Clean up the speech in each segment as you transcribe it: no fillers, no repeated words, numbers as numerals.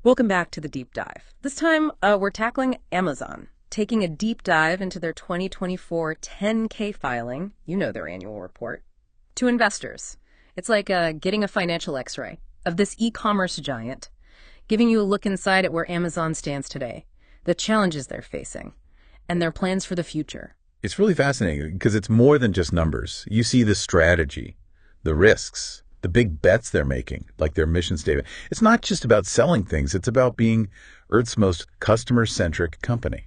Welcome back to the deep dive. This time, we're tackling Amazon, taking a deep dive into their 2024 10K filing, you know their annual report, to investors. It's like getting a financial x-ray of this e-commerce giant, giving you a look inside at where Amazon stands today, the challenges they're facing, and their plans for the future. It's really fascinating because it's more than just numbers. You see the strategy, the risks, the big bets they're making, like their mission statement. It's not just about selling things. It's about being Earth's most customer-centric company.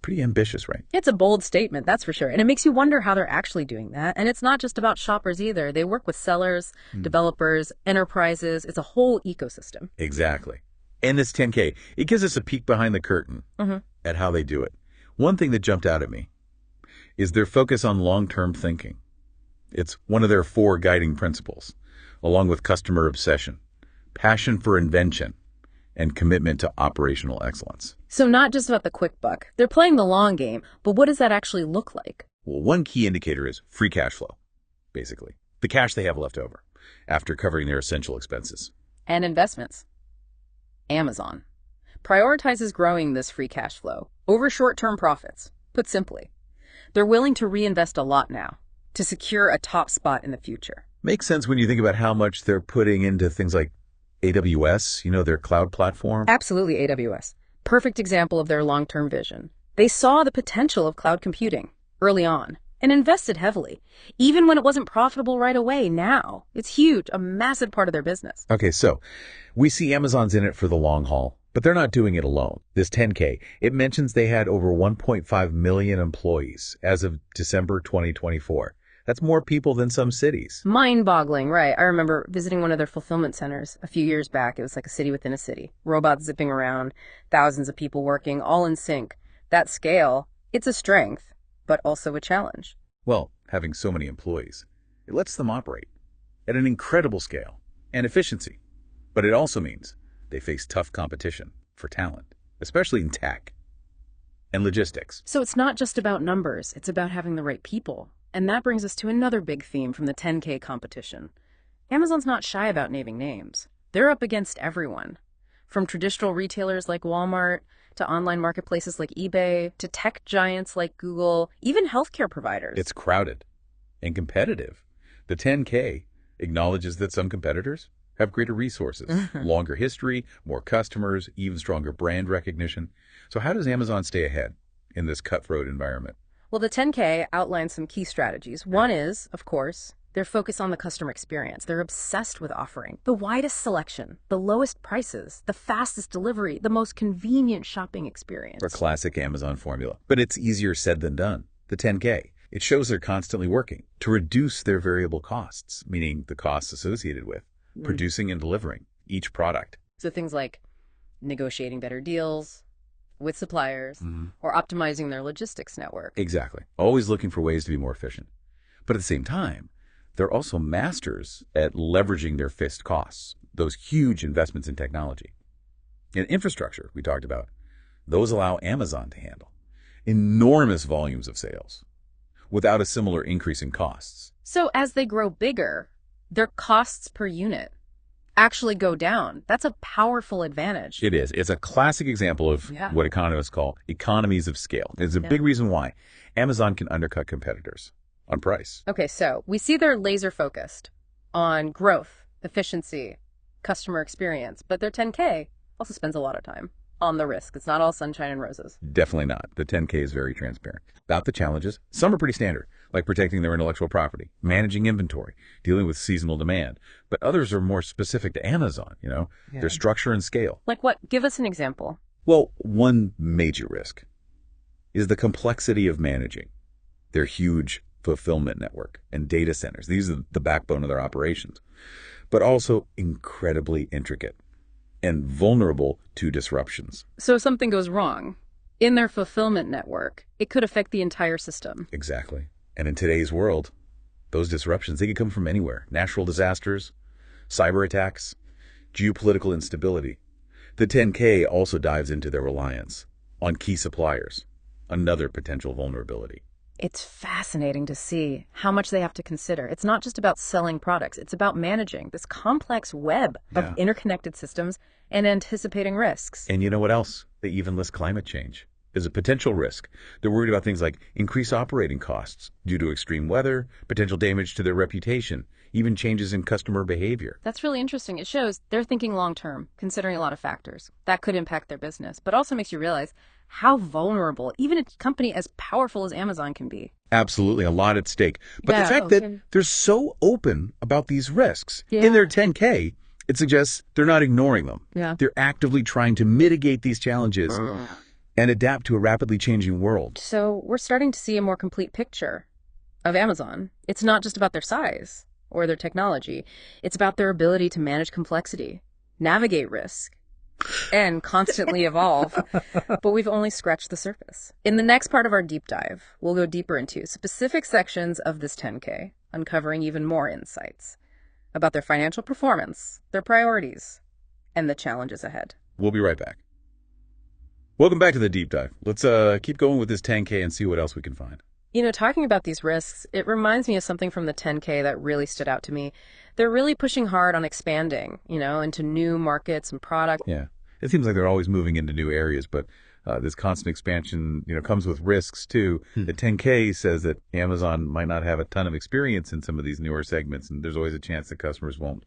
Pretty ambitious, right? It's a bold statement, that's for sure. And it makes you wonder how they're actually doing that. And it's not just about shoppers either. They work with sellers, developers, enterprises. It's a whole ecosystem. Exactly. And this 10K, it gives us a peek behind the curtain at how they do it. One thing that jumped out at me is their focus on long-term thinking. It's one of their 4 guiding principles, along with customer obsession, passion for invention, and commitment to operational excellence. So not just about the quick buck. They're playing the long game, but what does that actually look like? Well, one key indicator is free cash flow, basically. The cash they have left over after covering their essential expenses. And investments. Amazon prioritizes growing this free cash flow over short-term profits. Put simply, they're willing to reinvest a lot now to secure a top spot in the future. Makes sense when you think about how much they're putting into things like AWS, their cloud platform. Absolutely, AWS. Perfect example of their long-term vision. They saw the potential of cloud computing early on and invested heavily, even when it wasn't profitable right away. Now, it's huge, a massive part of their business. Okay, so we see Amazon's in it for the long haul, but they're not doing it alone. This 10K, it mentions they had over 1.5 million employees as of December 2024. That's more people than some cities. Mind-boggling, right. I remember visiting one of their fulfillment centers a few years back. It was like a city within a city. Robots zipping around, thousands of people working, all in sync. That scale, it's a strength, but also a challenge. Well, having so many employees, it lets them operate at an incredible scale and efficiency. But it also means they face tough competition for talent, especially in tech and logistics. So it's not just about numbers. It's about having the right people. And that brings us to another big theme from the 10K competition. Amazon's not shy about naming names. They're up against everyone, from traditional retailers like Walmart, to online marketplaces like eBay, to tech giants like Google, even healthcare providers. It's crowded and competitive. The 10K acknowledges that some competitors have greater resources, longer history, more customers, even stronger brand recognition. So how does Amazon stay ahead in this cutthroat environment? Well, the 10K outlines some key strategies. One is, of course, their focus on the customer experience. They're obsessed with offering the widest selection, the lowest prices, the fastest delivery, the most convenient shopping experience. A classic Amazon formula. But it's easier said than done. The 10K, it shows they're constantly working to reduce their variable costs, meaning the costs associated with producing and delivering each product. So things like negotiating better deals with suppliers or optimizing their logistics network. Exactly. Always looking for ways to be more efficient. But at the same time, they're also masters at leveraging their fixed costs, those huge investments in technology. And infrastructure, we talked about, those allow Amazon to handle enormous volumes of sales without a similar increase in costs. So as they grow bigger, their costs per unit actually go down. That's a powerful advantage. It is. It's a classic example of what economists call economies of scale. It's a big reason why Amazon can undercut competitors on price. Okay, so we see they're laser focused on growth, efficiency, customer experience, but their 10K also spends a lot of time on the risk. It's not all sunshine and roses. Definitely not. The 10K is very transparent. About the challenges, some are pretty standard, like protecting their intellectual property, managing inventory, dealing with seasonal demand. But others are more specific to Amazon, their structure and scale. Like what? Give us an example. Well, one major risk is the complexity of managing their huge fulfillment network and data centers. These are the backbone of their operations, but also incredibly intricate and vulnerable to disruptions. So if something goes wrong in their fulfillment network, it could affect the entire system. Exactly. And in today's world, those disruptions, they could come from anywhere. Natural disasters, cyber attacks, geopolitical instability. The 10K also dives into their reliance on key suppliers, another potential vulnerability. It's fascinating to see how much they have to consider. It's not just about selling products, it's about managing this complex web of Yeah. interconnected systems and anticipating risks. And you know what else? They even list climate change as a potential risk. They're worried about things like increased operating costs due to extreme weather, potential damage to their reputation, even changes in customer behavior. That's really interesting. It shows they're thinking long term, considering a lot of factors that could impact their business, but also makes you realize how vulnerable even a company as powerful as Amazon can be. Absolutely, a lot at stake. But the Yeah, fact that okay. they're so open about these risks Yeah. in their 10K, it suggests they're not ignoring them. Yeah. They're actively trying to mitigate these challenges and adapt to a rapidly changing world. So we're starting to see a more complete picture of Amazon. It's not just about their size or their technology. It's about their ability to manage complexity, navigate risk, and constantly evolve. But we've only scratched the surface. In the next part of our deep dive, we'll go deeper into specific sections of this 10K, uncovering even more insights about their financial performance, their priorities, and the challenges ahead. We'll be right back. Welcome back to the deep dive. Let's keep going with this 10K and see what else we can find. You know, talking about these risks, it reminds me of something from the 10K that really stood out to me. They're really pushing hard on expanding, into new markets and products. Yeah, it seems like they're always moving into new areas, but this constant expansion, comes with risks too. The 10K says that Amazon might not have a ton of experience in some of these newer segments, and there's always a chance that customers won't,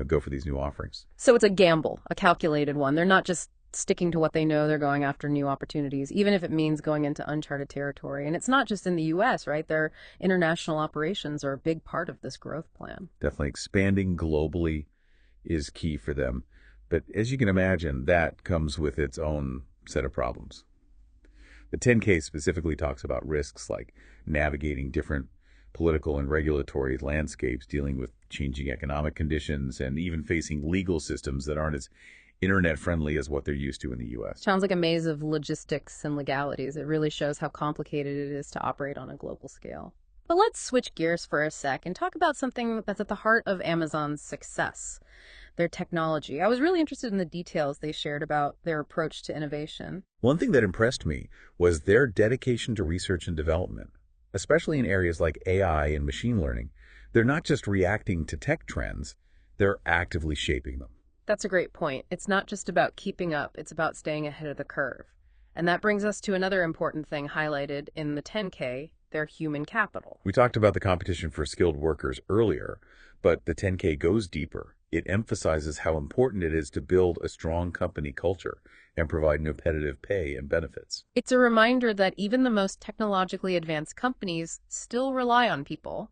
go for these new offerings. So it's a gamble, a calculated one. They're not just sticking to what they know. They're going after new opportunities, even if it means going into uncharted territory. And it's not just in the U.S., right? Their international operations are a big part of this growth plan. Definitely expanding globally is key for them. But as you can imagine, that comes with its own set of problems. The 10K specifically talks about risks like navigating different political and regulatory landscapes, dealing with changing economic conditions, and even facing legal systems that aren't as internet friendly as what they're used to in the U.S. Sounds like a maze of logistics and legalities. It really shows how complicated it is to operate on a global scale. But let's switch gears for a sec and talk about something that's at the heart of Amazon's success, their technology. I was really interested in the details they shared about their approach to innovation. One thing that impressed me was their dedication to research and development, especially in areas like AI and machine learning. They're not just reacting to tech trends, they're actively shaping them. That's a great point. It's not just about keeping up, it's about staying ahead of the curve. And that brings us to another important thing highlighted in the 10K, their human capital. We talked about the competition for skilled workers earlier, but the 10K goes deeper. It emphasizes how important it is to build a strong company culture and provide competitive pay and benefits. It's a reminder that even the most technologically advanced companies still rely on people.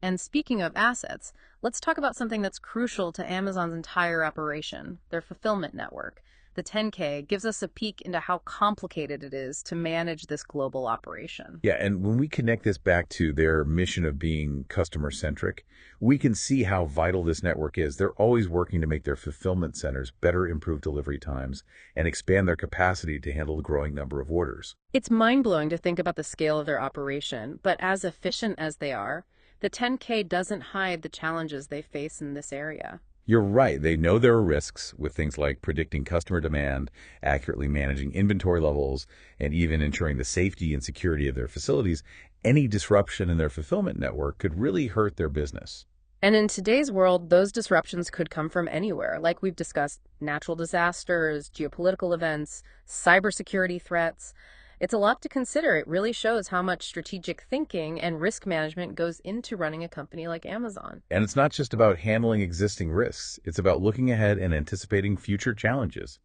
And speaking of assets, let's talk about something that's crucial to Amazon's entire operation, their fulfillment network. The 10K gives us a peek into how complicated it is to manage this global operation. Yeah, and when we connect this back to their mission of being customer-centric, we can see how vital this network is. They're always working to make their fulfillment centers better improve delivery times and expand their capacity to handle the growing number of orders. It's mind-blowing to think about the scale of their operation, but as efficient as they are, the 10K doesn't hide the challenges they face in this area. You're right. They know there are risks with things like predicting customer demand, accurately managing inventory levels, and even ensuring the safety and security of their facilities. Any disruption in their fulfillment network could really hurt their business. And in today's world, those disruptions could come from anywhere. Like we've discussed, natural disasters, geopolitical events, cybersecurity threats. It's a lot to consider. It really shows how much strategic thinking and risk management goes into running a company like Amazon. And it's not just about handling existing risks. It's about looking ahead and anticipating future challenges.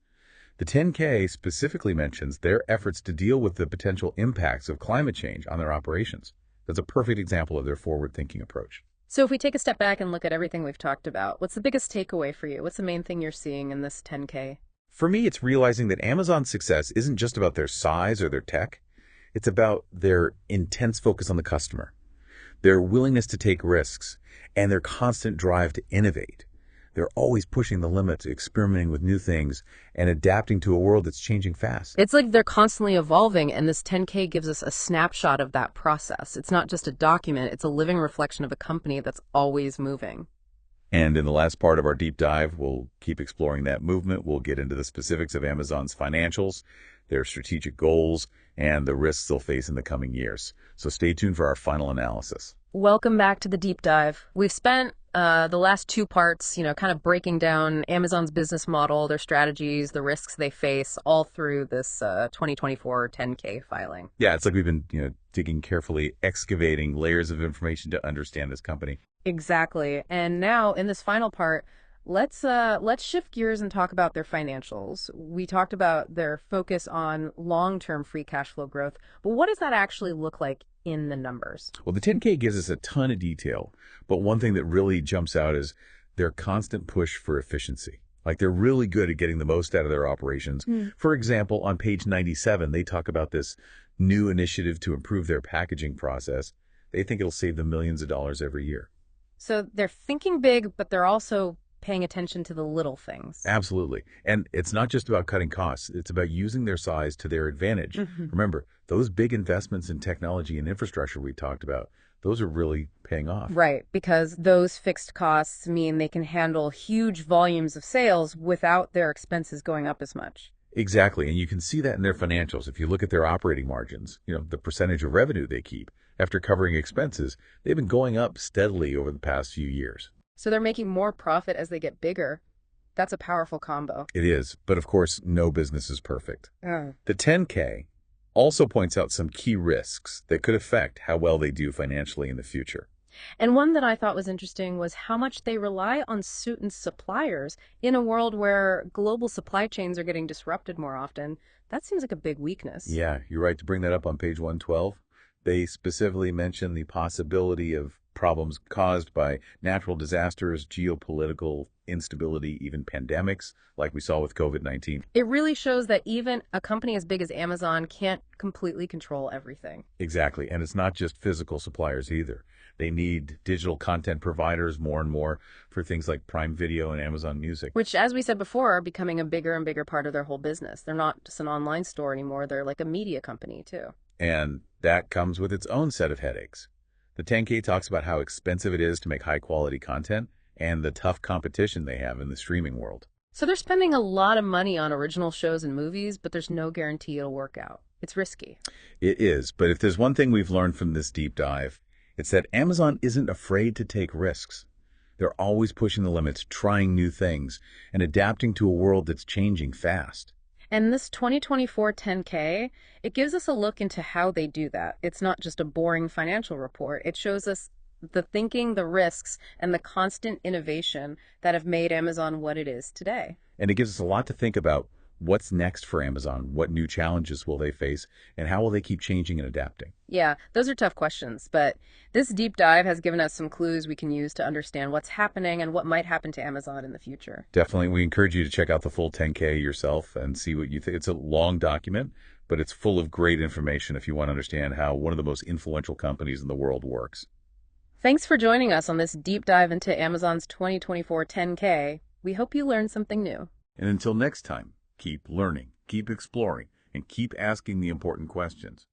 The 10K specifically mentions their efforts to deal with the potential impacts of climate change on their operations. That's a perfect example of their forward-thinking approach. So if we take a step back and look at everything we've talked about, what's the biggest takeaway for you? What's the main thing you're seeing in this 10K? For me, it's realizing that Amazon's success isn't just about their size or their tech. It's about their intense focus on the customer, their willingness to take risks, and their constant drive to innovate. They're always pushing the limits, experimenting with new things, and adapting to a world that's changing fast. It's like they're constantly evolving, and this 10K gives us a snapshot of that process. It's not just a document, it's a living reflection of a company that's always moving. And in the last part of our deep dive, we'll keep exploring that movement. We'll get into the specifics of Amazon's financials, their strategic goals, and the risks they'll face in the coming years. So stay tuned for our final analysis. Welcome back to the deep dive. We've spent the last two parts, kind of breaking down Amazon's business model, their strategies, the risks they face, all through this 2024 10K filing. Yeah, it's like we've been, digging carefully, excavating layers of information to understand this company. Exactly. And now in this final part, let's shift gears and talk about their financials. We talked about their focus on long-term free cash flow growth, but what does that actually look like in the numbers? Well, the 10K gives us a ton of detail, but one thing that really jumps out is their constant push for efficiency. Like they're really good at getting the most out of their operations. For example, on page 97, they talk about this new initiative to improve their packaging process. They think it'll save them millions of dollars every year. So they're thinking big, but they're also paying attention to the little things. Absolutely. And it's not just about cutting costs. It's about using their size to their advantage. Remember, those big investments in technology and infrastructure we talked about, those are really paying off. Right, because those fixed costs mean they can handle huge volumes of sales without their expenses going up as much. Exactly. And you can see that in their financials. If you look at their operating margins, the percentage of revenue they keep after covering expenses, they've been going up steadily over the past few years. So they're making more profit as they get bigger. That's a powerful combo. It is. But of course, no business is perfect. Oh. The 10K also points out some key risks that could affect how well they do financially in the future. And one that I thought was interesting was how much they rely on certain suppliers in a world where global supply chains are getting disrupted more often. That seems like a big weakness. Yeah, you're right to bring that up on page 112. They specifically mention the possibility of problems caused by natural disasters, geopolitical instability, even pandemics, like we saw with COVID-19. It really shows that even a company as big as Amazon can't completely control everything. Exactly. And it's not just physical suppliers either. They need digital content providers more and more for things like Prime Video and Amazon Music. Which, as we said before, are becoming a bigger and bigger part of their whole business. They're not just an online store anymore. They're like a media company, too. And that comes with its own set of headaches. The 10K talks about how expensive it is to make high-quality content and the tough competition they have in the streaming world. So they're spending a lot of money on original shows and movies, but there's no guarantee it'll work out. It's risky. It is, but if there's one thing we've learned from this deep dive, it's that Amazon isn't afraid to take risks. They're always pushing the limits, trying new things, and adapting to a world that's changing fast. And this 2024 10K, it gives us a look into how they do that. It's not just a boring financial report. It shows us the thinking, the risks, and the constant innovation that have made Amazon what it is today. And it gives us a lot to think about. What's next for Amazon? What new challenges will they face? And how will they keep changing and adapting? Yeah, those are tough questions, but this deep dive has given us some clues we can use to understand what's happening and what might happen to Amazon in the future. Definitely. We encourage you to check out the full 10K yourself and see what you think. It's a long document, but it's full of great information if you want to understand how one of the most influential companies in the world works. Thanks for joining us on this deep dive into Amazon's 2024 10K. We hope you learned something new. And until next time, keep learning, keep exploring, and keep asking the important questions.